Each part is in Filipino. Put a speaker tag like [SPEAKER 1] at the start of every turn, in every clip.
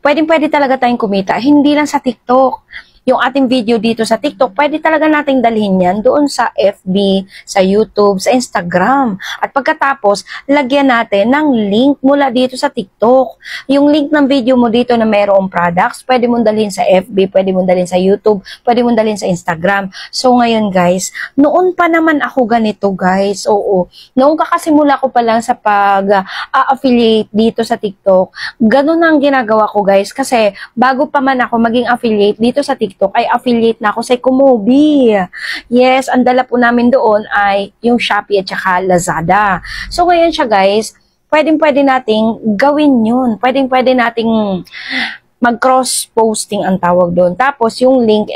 [SPEAKER 1] pwede talaga tayong kumita, hindi lang sa TikTok. Yung ating video dito sa TikTok, pwede talaga nating dalhin yan doon sa FB, sa YouTube, sa Instagram. At pagkatapos, lagyan natin ng link mula dito sa TikTok. Yung link ng video mo dito na mayroong products, pwede mong dalhin sa FB, pwede mong dalhin sa YouTube, pwede mong dalhin sa Instagram. So ngayon guys, noon pa naman ako ganito guys, oo. Noong kakasimula ko pa lang sa pag-affiliate dito sa TikTok, ganun ang ginagawa ko guys. Kasi bago pa man ako maging affiliate dito sa TikTok, ay affiliate na ako sa Kumobi. Yes, ang dala po namin doon ay yung Shopee at saka Lazada. So ngayon siya guys, pwede nating gawin yun. Pwede nating mag-cross-posting ang tawag doon. Tapos yung link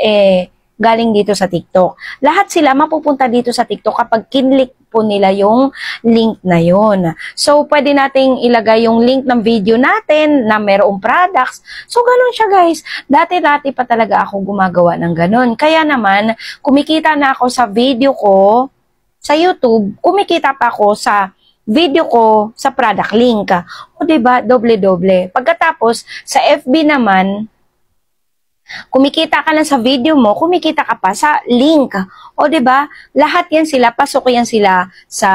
[SPEAKER 1] galing dito sa TikTok. Lahat sila mapupunta dito sa TikTok kapag kinlik po nila yung link na yon. So, pwede nating ilagay yung link ng video natin na mayroong products. So, ganun siya guys. Dati-dati pa talaga ako gumagawa ng ganun. Kaya naman, kumikita na ako sa video ko sa YouTube, kumikita pa ako sa video ko sa product link. O diba, doble-doble. Pagkatapos, sa FB naman, kumikita ka lang sa video mo, kumikita ka pa sa link. O, diba? Lahat yan sila, pasok yan sila sa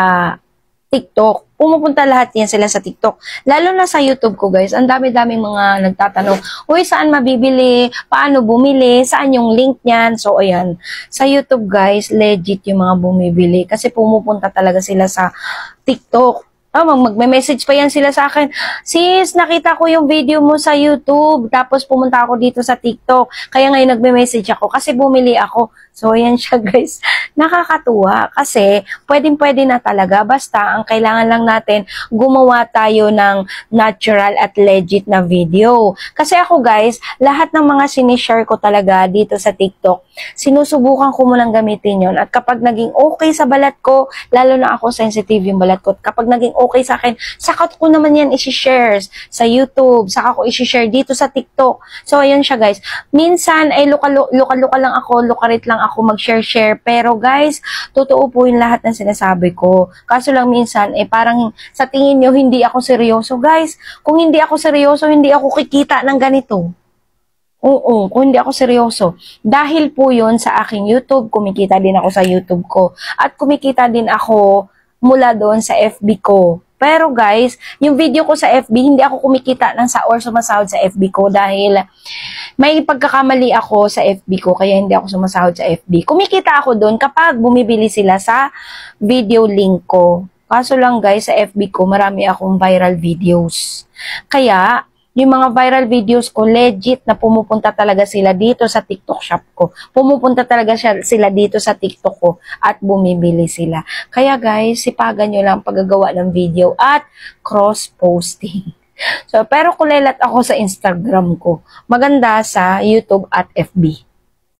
[SPEAKER 1] TikTok. Pumupunta lahat yan sila sa TikTok. Lalo na sa YouTube ko, guys. Ang dami-daming mga nagtatanong, uy, saan mabibili? Paano bumili? Saan yung link niyan? So, ayan. Sa YouTube, guys, legit yung mga bumibili. Kasi pumupunta talaga sila sa TikTok. Magme-message pa yan sila sa akin. Sis, nakita ko yung video mo sa YouTube. Tapos pumunta ako dito sa TikTok. Kaya ngayon nagme-message ako kasi bumili ako. So, ayan siya guys. Nakakatuwa kasi pwedeng-pwede na talaga. Basta ang kailangan lang natin gumawa tayo ng natural at legit na video. Kasi ako guys, lahat ng mga sinishare ko talaga dito sa TikTok, sinusubukan ko munang gamitin yon. At kapag naging okay sa balat ko, lalo na ako sensitive yung balat ko. Kapag naging okay sa akin, saka ko naman yan isi-share sa YouTube, saka ko isi-share dito sa TikTok. So, ayun siya guys. Minsan ay luka-luka lang ako, lukarit lang ako mag-share-share. Pero guys, totoo po yung lahat ng sinasabi ko. Kaso lang minsan, parang sa tingin nyo, hindi ako seryoso. Guys, kung hindi ako seryoso, hindi ako kikita ng ganito. Oo, kung hindi ako seryoso. Dahil po yun sa aking YouTube, kumikita din ako sa YouTube ko. At kumikita din ako mula doon sa FB ko. Pero guys, yung video ko sa FB, hindi ako kumikita or sumasahod sa FB ko dahil may pagkakamali ako sa FB ko, kaya hindi ako sumasahod sa FB. Kumikita ako doon kapag bumibili sila sa video link ko. Kaso lang guys, sa FB ko, marami akong viral videos. Kaya, yung mga viral videos ko, legit na pumupunta talaga sila dito sa TikTok shop ko. Pumupunta talaga sila dito sa TikTok ko at bumibili sila. Kaya guys, sipagan nyo lang paggagawa ng video at cross-posting. So, pero kulelat ako sa Instagram ko. Maganda sa YouTube at FB.